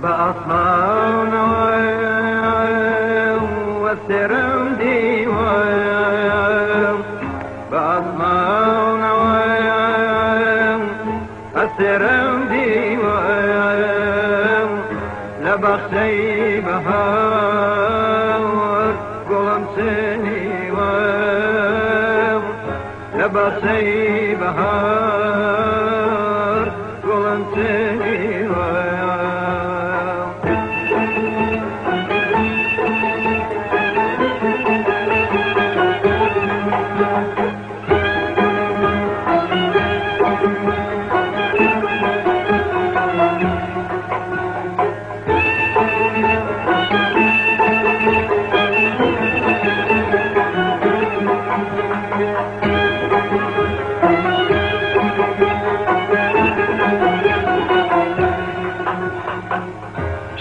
بأصمان والسرم ديوان بأصمان والسرم ديوان لبخشي بهار قلم سنيوان لبخشي بهار قلم سنيوان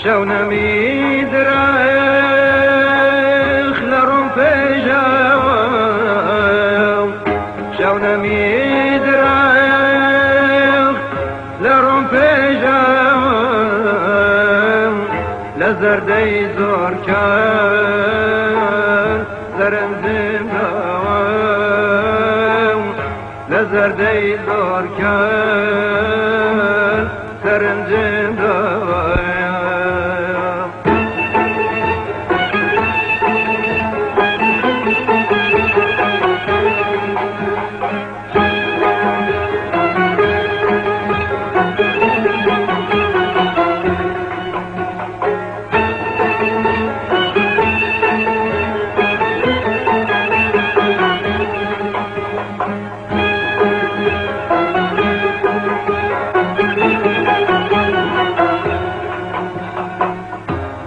شونا ميدرخ لرم فجاو شونا ميدرخ لرم فجاو لزردي زور كان زرم زمداو لزردي زور كان زرم زمداو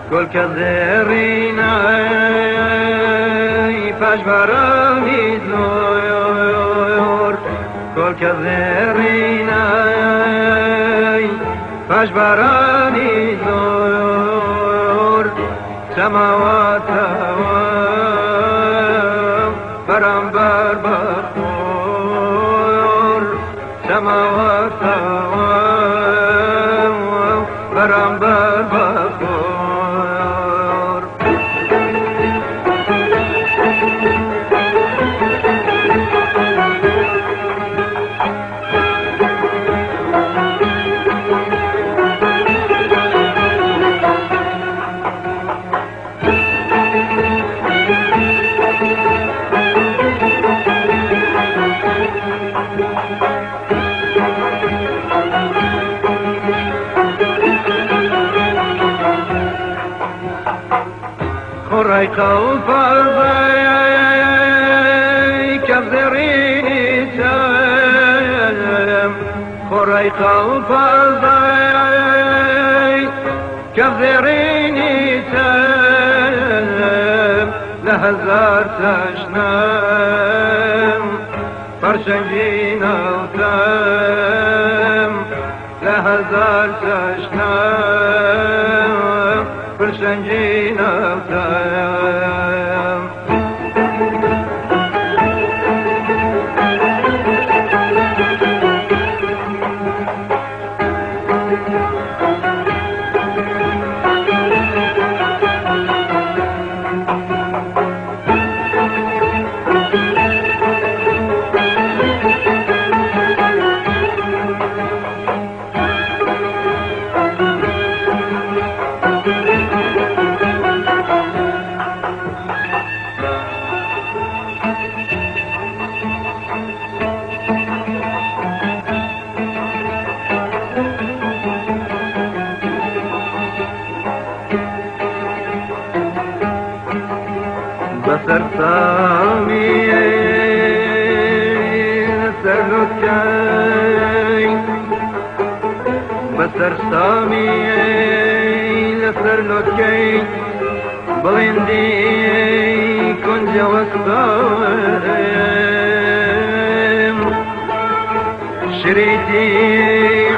كل كذرينا فاش برامي زور كل كذرينا فاش برامي زور سماوات برام بر بخور سماوات برام بر بخور خوري قلب الضي كبذريني سام خوري قلب الضي كبذريني سام لهزار تشنام فرشنجينا وتام لهزار تشنام فرشنجينا وتام بسر سامي سرلوكاي بسر سامي سرلوكاي بلندي كنج وسطام شريتي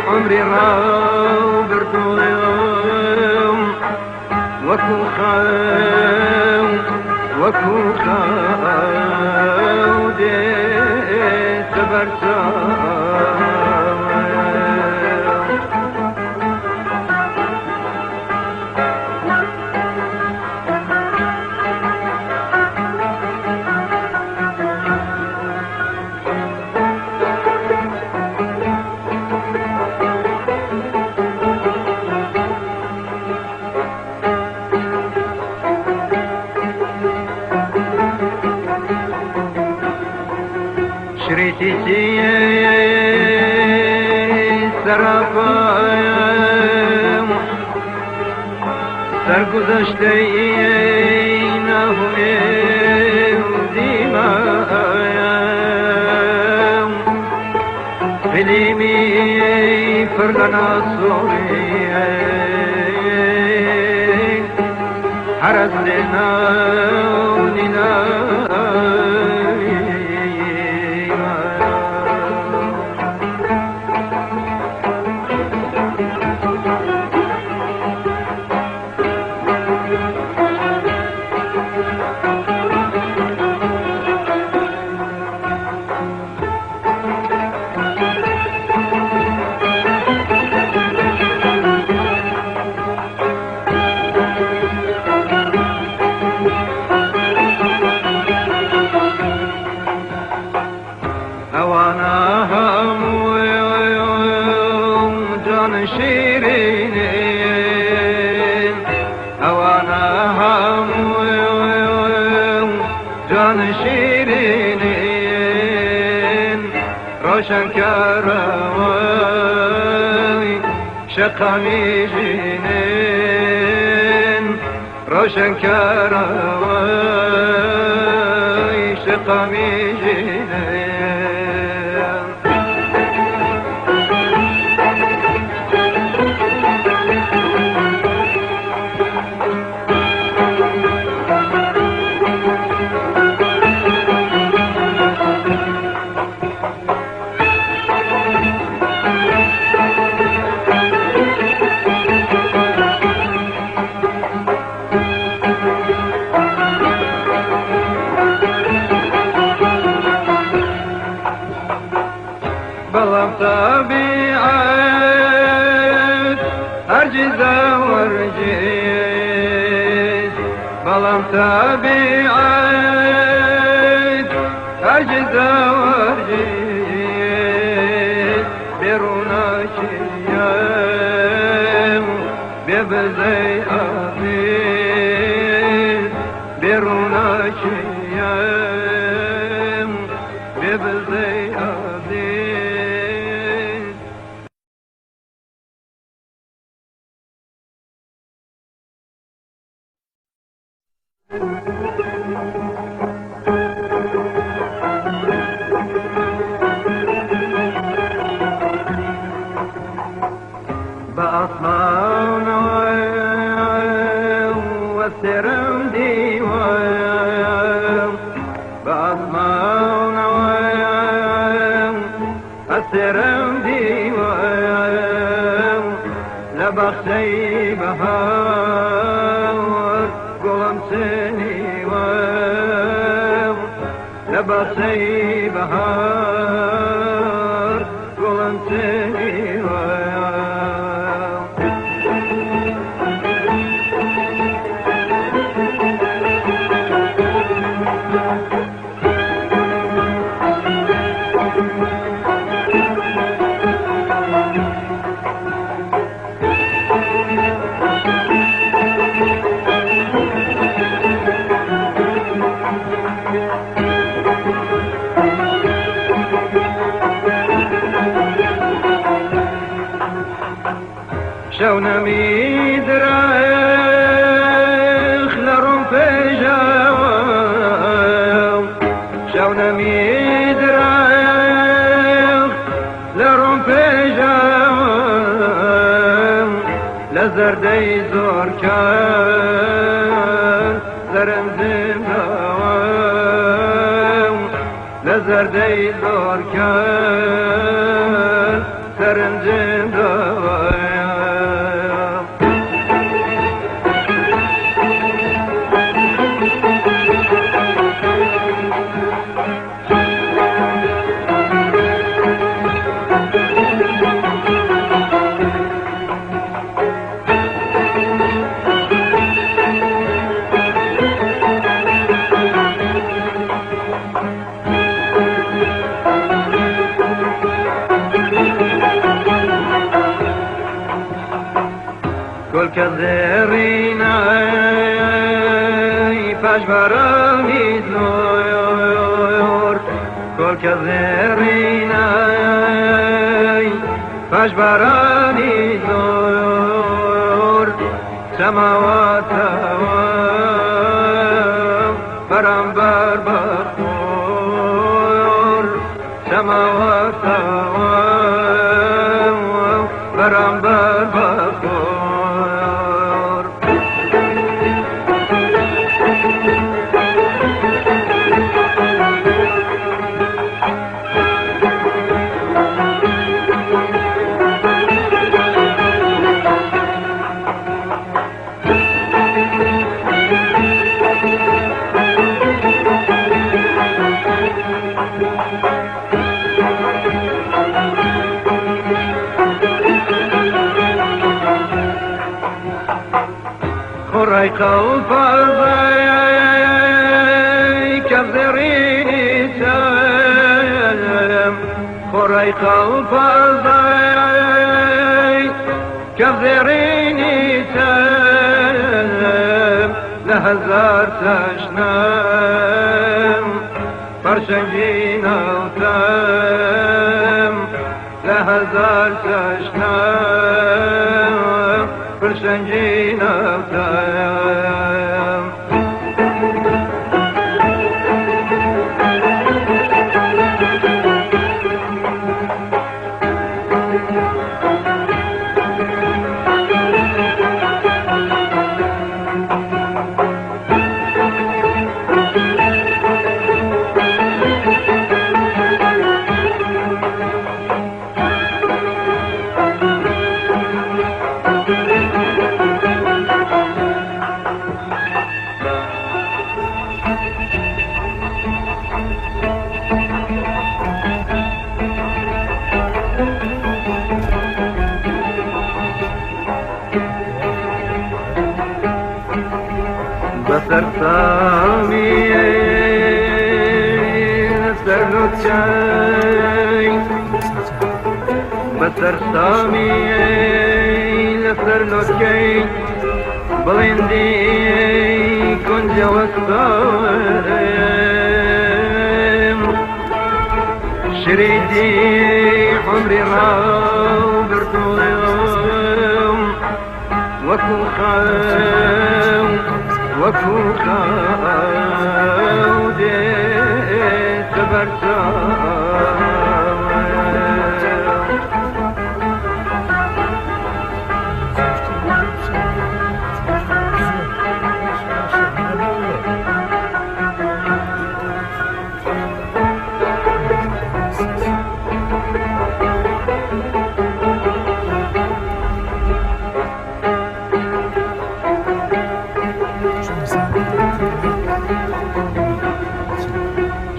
عمري راو برطولهم وكل خام وەکو خاودێ سەبەرچاو شريتي سرافايم سرگذشتینهم زیمایم فیلمی فرغنا سوریه حرسنا وننا شیرینین اوانا هم جان شیرینین روشن کروی شقمی جینین روشن کروی شقمی جینین بلام طبيعت أرجز ورجز بلام طبيعت أرجز ورجز بيرونا شيام بيبزي أبيز بيرونا شيام بيبزي أبيز بأصمان والسرم ديوان بأصمان السرم ديوان لبخشي بهار قلم سنيوان لبخشي بهار قلم سنيوان شونا ميدرخ لرم فجاو شونا ميدرخ لرم فجاو لزردي زور كان زرم زمداو لزردي زور كان زرم زمداو پشبرانی زور کل که زرینای پشبرانی زور سماوات برم بر بخور سماوات برم بر بخور خورای قلب ازای کبزرینی تم خورای قلب ازای کبزرینی تم لهزار تشنم پرشنگین اوتم لهزار تشنم پرشنگین اوتم بسر سامی سر لطشای بسر سامی سر لطشای بلندی کنج وقتایم شریدی عمری را برطولم وکو خام وكو خاودي تبرتا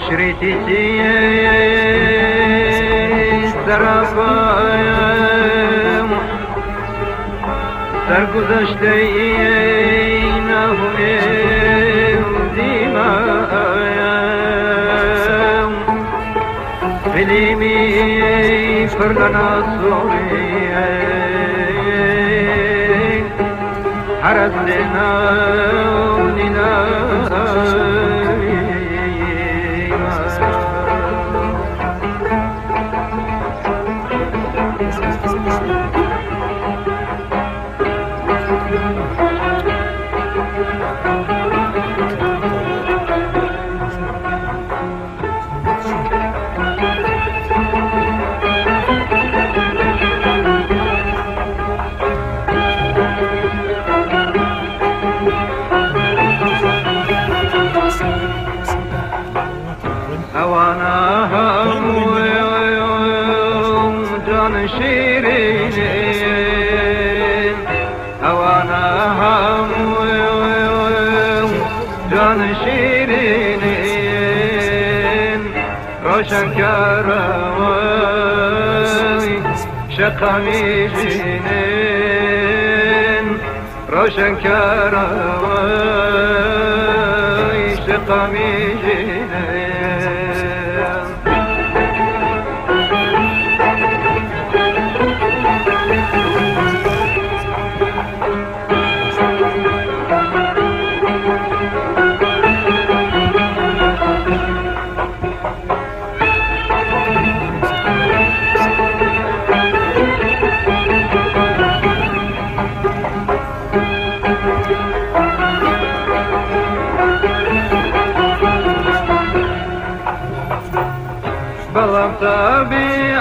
شريتي سرافايم سرگذشتینهم دیمایم فیلمی فرلنا سوریم هر از دناونینا اوانا هم جان شیرین اوانا هم جان شیرین روشن کروی شقمی جینین روشن کروی شقمی جینین بەڵام تابیعەت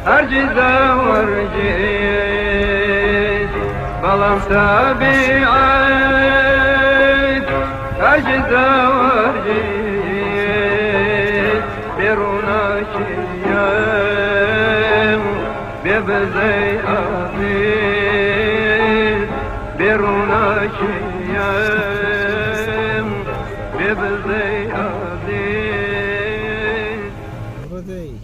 هەرگیزە وەرگیز بەڵام تابیعەت هەرگیزە وەرگیز بێڕووناکیەم بێبەزەی ئازیز بێڕووناکیەم بێبەزەی ئازیز ردی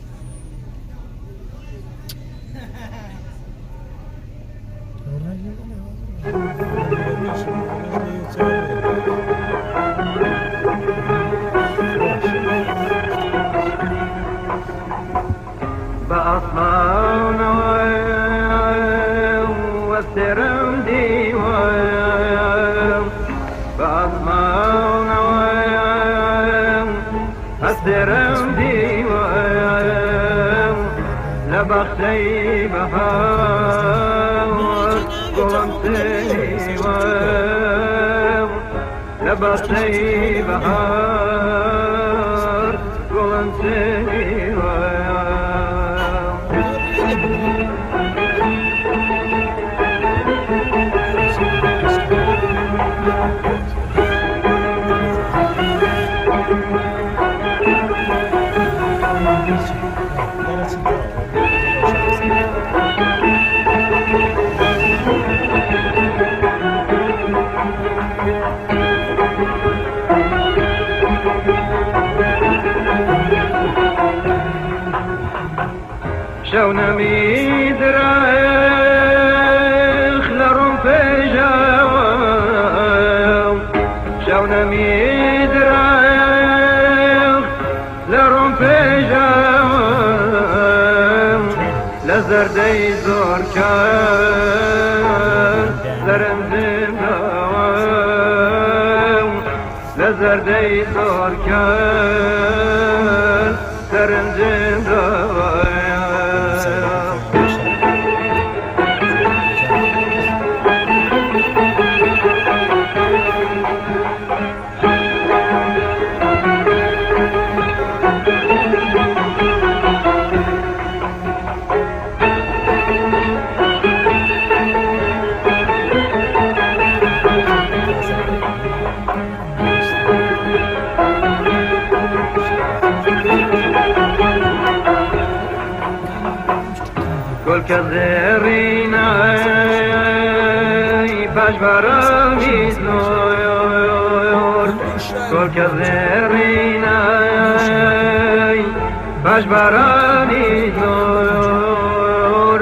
بأصمان والسرم ديوان بأصمان والسرم ديوان لبختي بهار قلم سيوان لبختي بهار قلم سيوان شونمي دراخ لرم فجاو شونمي دراخ لرم فجاو لزردي زور كان زرم زنداو لزردي زور كان زرم زنداو كل كذرينا باش برامي زور كل كذرينا باش برامي زور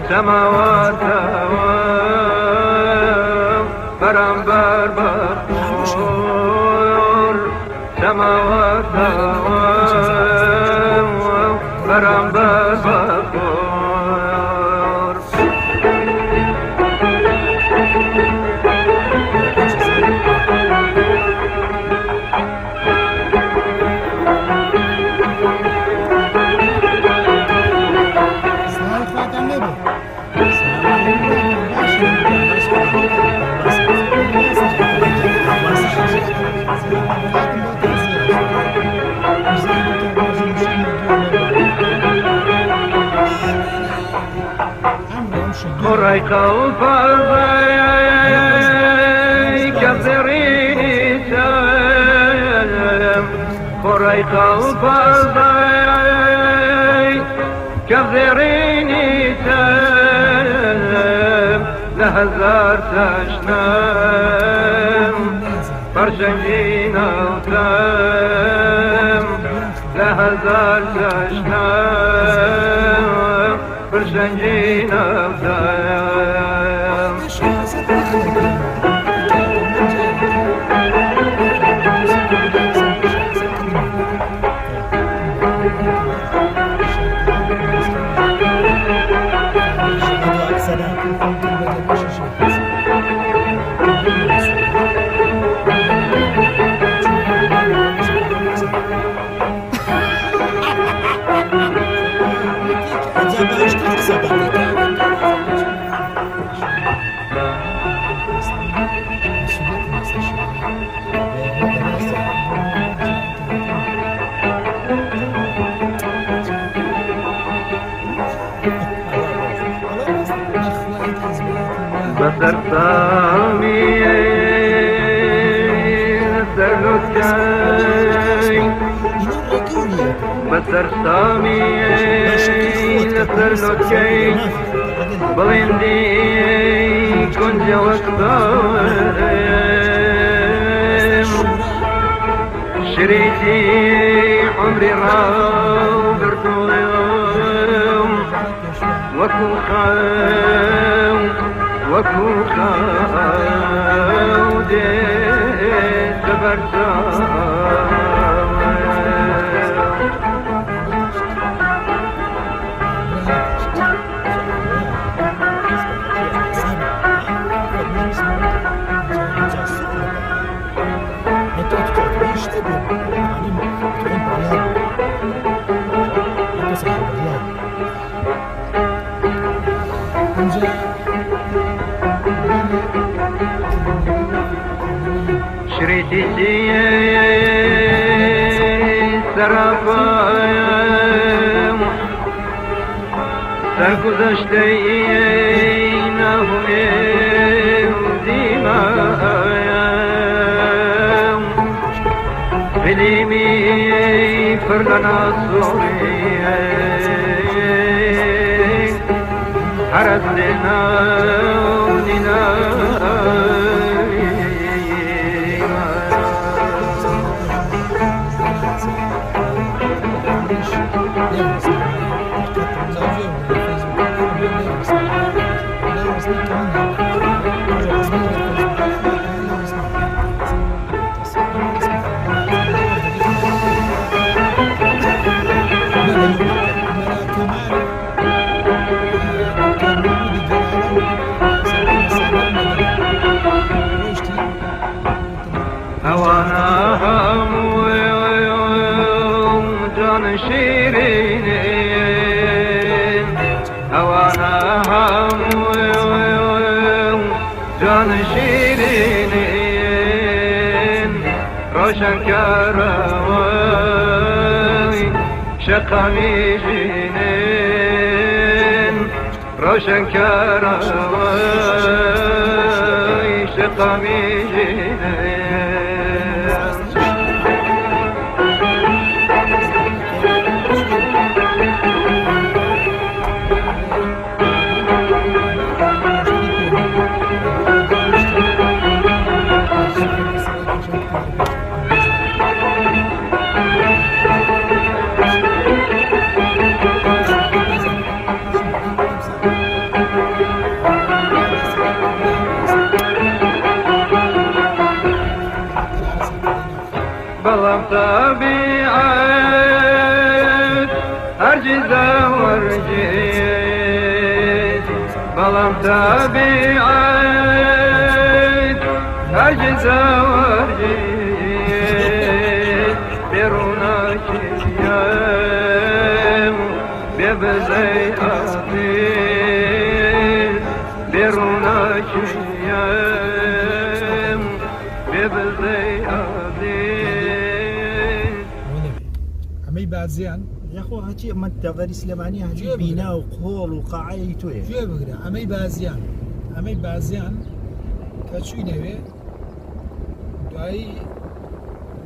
سماوات برام بربخور سماوات برام بربخور قرأي قلبي كثريني سلام قرأي قلبي كثريني سلام لهزار تشنام برشنجينا وتام لهزار تشنام برشنجينا وتام بسر سامي سرلوكي بسر سامي سرلوكي بلندي كنت وقتهم شريتي عمري غابرت يوم وكو خاو دي شريتي سرافايم سركوزشتينهم ديمايم فيلمي فرنا صوري حرسنا وننا هوانا هم جان شيرين هوانا هم جان شيرين روشن كروي شقامي جنين روشن كروي شقامي جنين بلام طبيعت هرجزة ورجيت بلام طبيعت هرجزة ورجيت بيرونك يام بيبزي أطير بيرونك يام بيبزي ئەمەی بازیان یاخۆ هەچی ئەمە دەڤەری سلێمانی هەجی بینا و قۆڵ و قاعەی توێ گوێ بگرە ئەمەی بازیان کە چوینەوێ دوایی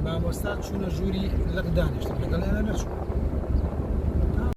مامۆستا چوونە ژووری لەق دانیشتن لەگەڵ ئێمە نەچوو